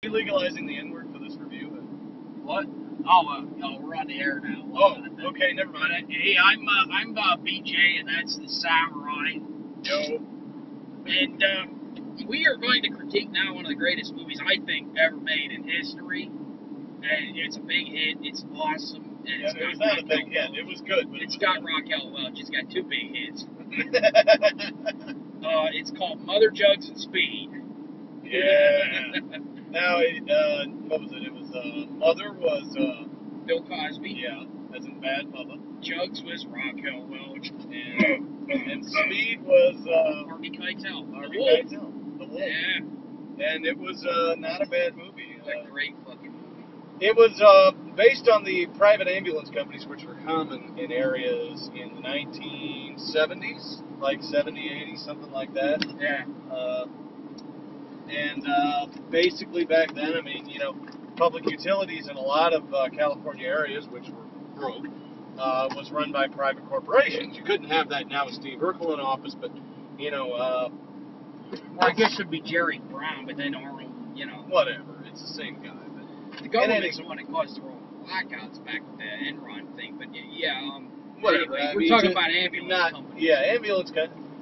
we legalizing the N-word for this review? What? Oh, no, we're on the air now. Oh, okay, never But, mind. hey, I'm BJ, and that's the Samurai. Yo. And we are going to critique now one of the greatest movies I think ever made in history. And it's a big hit. It's awesome. And Yeah, it was not a big hit. It was good, but it's got Raquel Welch. It's got two big hits. It's called Mother, Jugs, and Speed. Yeah. Now, what was it? It was, Mother was, Bill Cosby. yeah, as in Bad Mother. Jugs was Raquel Welch. And Speed was, Harvey Keitel. Harvey Keitel. The Wolf. Yeah. And it was, not a bad movie. It's a great fucking movie. It was based on the private ambulance companies, which were common in areas in the 1970s, like 70, 80, something like that. Yeah. Basically back then, I mean, you know, public utilities in a lot of California areas, which were broke, was run by private corporations. You couldn't have that now with Steve Urkel in office, but, you know... well, I guess it would be Jerry Brown, but then Arnold, you know... Whatever, it's the same guy. The government's the one that caused the wrong blackouts back with the Enron thing, but yeah, whatever. Anyway, we're talking about ambulance companies. Yeah,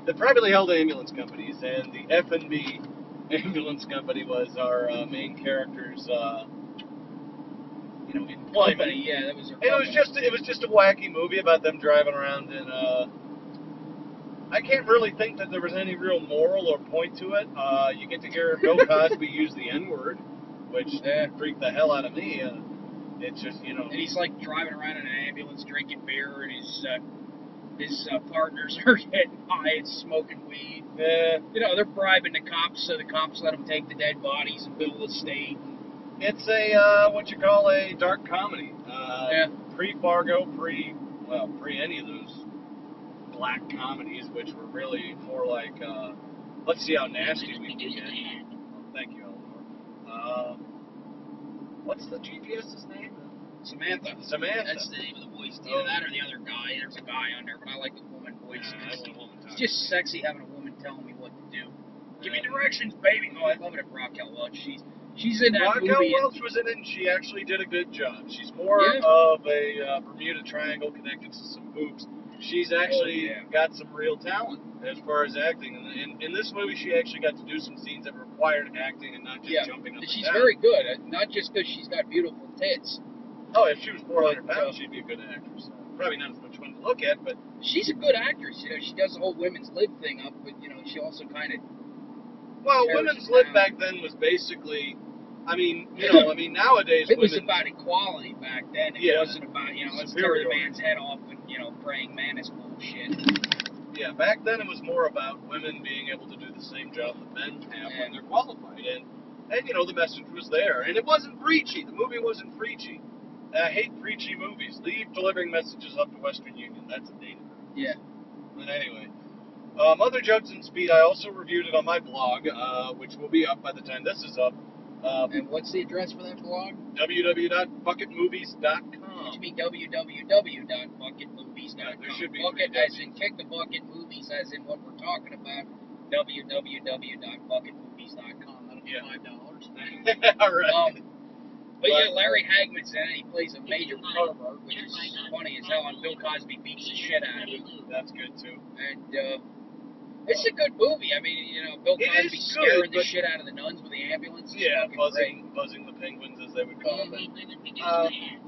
the privately held ambulance companies, and the F&B ambulance company was our main character's, you know, employment. Company, yeah, that was their And it was just a wacky movie about them driving around in, I can't really think that there was any real moral or point to it. You get to hear Bill Cosby use the N-word, which freaked the hell out of me. It's just, you know... And he's, like, driving around in an ambulance drinking beer, and his partners are getting high and smoking weed. Yeah. You know, they're bribing the cops, so the cops let them take the dead bodies and build a state. It's a, what you call a dark comedy. Yeah. Pre-Fargo, pre any of those black comedies, which were really more like, let's see how nasty we can get. Thank you, Eleanor. What's the GPS's name? Samantha. That's the name of the voice. Either that or the other guy. There's a guy on there, but I like the woman voice. It's just sexy having a woman telling me what to do. Give me directions, baby. Oh, I love it at Raquel Welch. She's in that movie. Raquel Welch was in it, and she actually did a good job. She's more of a Bermuda Triangle connected to some boobs. She's actually got some real talent as far as acting. And in this movie, she actually got to do some scenes that required acting and not just jumping up and down. She's very good, not just because she's got beautiful tits. Oh, if she was 400 pounds, she'd be a good actress. Probably not as much fun to look at, but... She's a good actress. You know, she does the whole women's lib thing up, but, you know, she also kind of... Well, women's lib back then was basically... I mean, you know, nowadays... It was about equality back then. It wasn't about, you know, let's tear the man's head off and, you know, praying mantis bullshit. Yeah, back then it was more about women being able to do the same job that men have when they're qualified. And, you know, the message was there. And it wasn't preachy. The movie wasn't preachy. I hate preachy movies. Leave delivering messages up to Western Union. That's a danger. Yeah. But anyway, Mother, Jugs, and Speed, I also reviewed it on my blog, which will be up by the time this is up. And what's the address for that blog? www.bucketmovies.com. It should be www.bucketmovies.com. There should be bucket as in kick the bucket, movies as in what we're talking about. www.bucketmovies.com. That'll be $5. All right. But yeah, Larry Hagman's in it. He plays a major pervert, which is funny as hell. And Bill Cosby beats the shit out of him. That's good too. And it's a good movie. I mean, you know, Bill Cosby scaring the shit out of the nuns with the ambulance. Yeah, buzzing the penguins, as they would call them.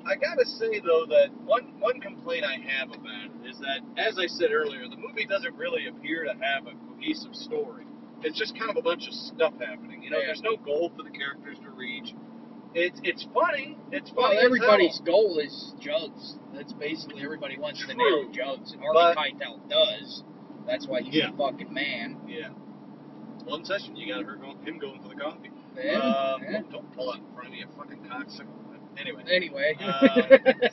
I gotta say though that one complaint I have about it is that, as I said earlier, the movie doesn't really appear to have a cohesive story. It's just kind of a bunch of stuff happening. You know, there's no goal for the characters to reach. It's funny. It's funny. Well, everybody's goal is Jugs. That's basically everybody wants to nail Jugs, and Harvey Keitel does. That's why he's a fucking man. Yeah. One session, you got him going for the coffee. Don't pull out in front of me, a fucking cocksucker. Anyway.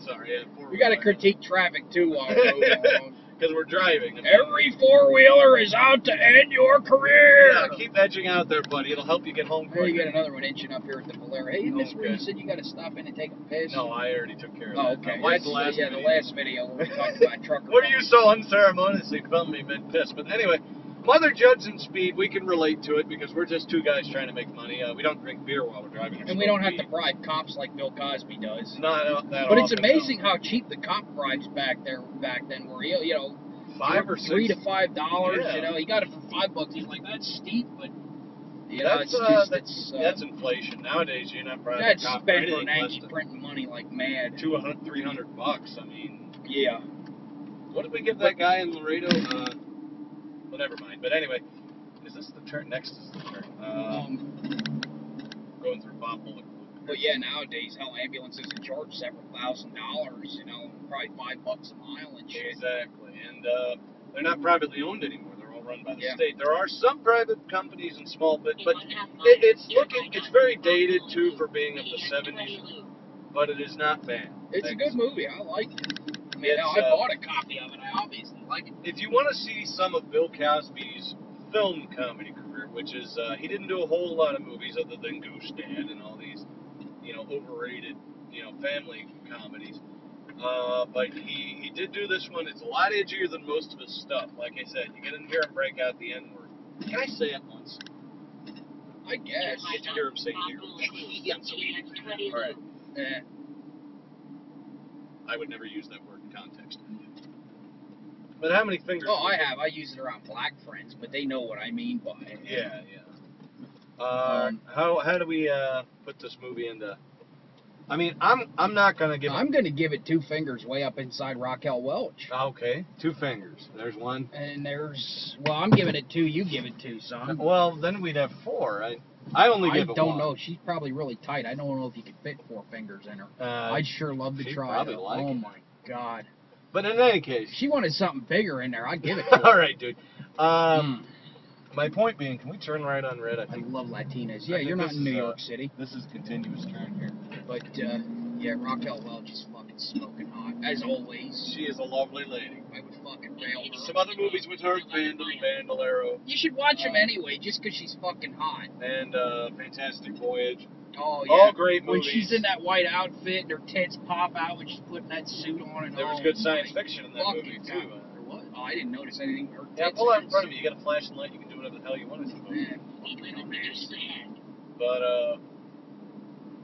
Sorry. We got to critique traffic too while we're going along. Because we're driving. Every four-wheeler is out to end your career. Yeah, keep edging out there, buddy. It'll help you get home quicker. Hey, you got another one inching up here at the Valera. Hey, isn't this where you said you got to stop in and take a piss? No, I already took care of that. Oh, okay. The last video. The last video when we talked about trucker. What are you so unceremoniously filming me mid-piss? But anyway, Mother Jugs and Speed, we can relate to it because we're just two guys trying to make money. We don't drink beer while we're driving. And we don't have to bribe cops like Bill Cosby does. Not that But it's often, amazing no. how cheap the cop bribes back then were. You know, $5 or $6. $3 to $5. Yeah. You know, he got it for $5. He's like, that's steep, but you know, that's inflation nowadays. You're not bribing that's cop spent for for Nancy printing money like mad. $200, $300. I mean, yeah. What did we give that guy in Laredo? Well, never mind. But anyway, is this the turn? Next is the turn. Going through Bob Bullock. But yeah, nowadays, hell, ambulances can charge several $1,000s. You know, probably $5 a mile and shit. Exactly, and they're not privately owned anymore. They're all run by the Yeah. state. There are some private companies and small, but it's very dated too for being of the '70s. But it is not bad. It's a good movie. I like it. I mean, I bought a copy of it. I obviously like it. If you want to see some of Bill Cosby's film comedy career, which is he didn't do a whole lot of movies other than Goose Dad and all these, you know, overrated, you know, family comedies. But he did do this one. It's a lot edgier than most of his stuff. Like I said, you get in here and break out the N word. Can I say it once? I guess. Get to hear him say it. All right. I would never use that word in context. But how many fingers? Oh, I have. I use it around black friends, but they know what I mean by it. Yeah, yeah. How do we put this movie into? I mean, I'm not gonna give. I'm gonna give it 2 fingers way up inside Raquel Welch. Okay, 2 fingers. There's one. And I'm giving it 2. You give it 2, son. Well, then we'd have 4. I only give it 1. I don't know. She's probably really tight. I don't know if you could fit 4 fingers in her. I'd sure love to try. Probably like oh it. my god. But in any case, if she wanted something bigger in there, I'd give it to her. All right, dude. My point being, can we turn right on red? I love Latinas. Yeah, you're not in New York City. This is continuous turn here. But, yeah, Raquel Welch is fucking smoking hot, as always. She is a lovely lady. I would fucking rail her. Some other movies with her, Bandolero. You should watch them anyway, just because she's fucking hot. And Fantastic Voyage. Oh, yeah. All great movies. When she's in that white outfit and her tits pop out when she's putting that suit on. And there was good science fiction in that movie, too. What? Oh, I didn't notice anything. Yeah, pull out in front of you. You got a flashing light. You can do whatever the hell you want to do.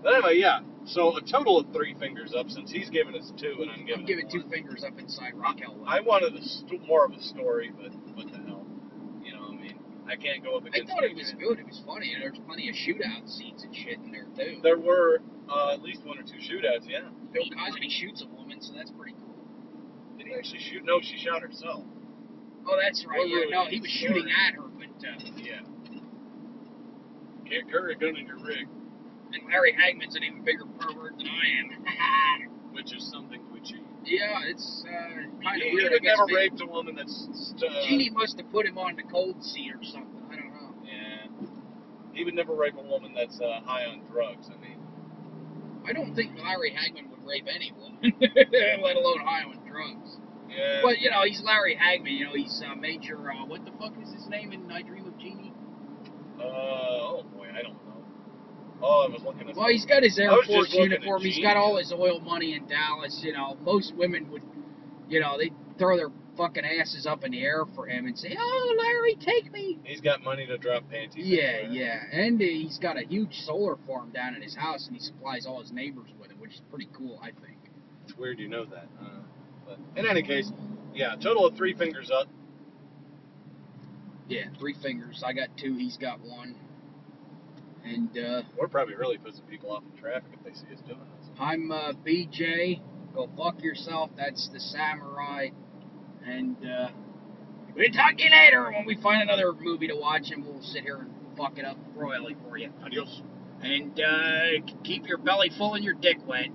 But anyway, yeah. So a total of 3 fingers up, since he's giving us 2 and I'm giving. I'm giving 2 fingers up inside Raquel Welch. I wanted more of a story, but what the hell? You know, I mean, I can't go up against. I thought it was good. It was funny. There's plenty of shootout scenes and shit in there too. There were at least 1 or 2 shootouts. Yeah. Bill Cosby shoots a woman, so that's pretty cool. Did he actually shoot? No, she shot herself. Oh, that's right. Yeah, no, he was shooting at her, but yeah. Can't carry a gun in your rig. And Larry Hagman's an even bigger pervert than I am. Which is something to achieve. Yeah, it's kind of he weird. He would never raped a woman that's. Jeannie must have put him on the cold seat or something. I don't know. Yeah. He would never rape a woman that's high on drugs. I mean. I don't think Larry Hagman would rape any woman, let alone high on drugs. Yeah. But, you know, he's Larry Hagman. You know, he's Major, what the fuck is his name in I Dream of Jeannie? Oh boy, I don't know. Oh, I was looking at. Well, he's got his Air Force uniform. He's got all his oil money in Dallas. You know, most women would, you know, they throw their fucking asses up in the air for him and say, "Oh, Larry, take me." He's got money to drop panties. Yeah, yeah, and he's got a huge solar farm down at his house, and he supplies all his neighbors with it, which is pretty cool, I think. It's weird you know that. But in any case, yeah, total of 3 fingers up. Yeah, 3 fingers. I got 2. He's got 1. And we're probably really pissing people off in traffic if they see us doing this. I'm BJ. Go fuck yourself. That's the samurai. And we'll talk to you later when we find another movie to watch, and we'll sit here and fuck it up royally for you. Adios. And keep your belly full and your dick wet.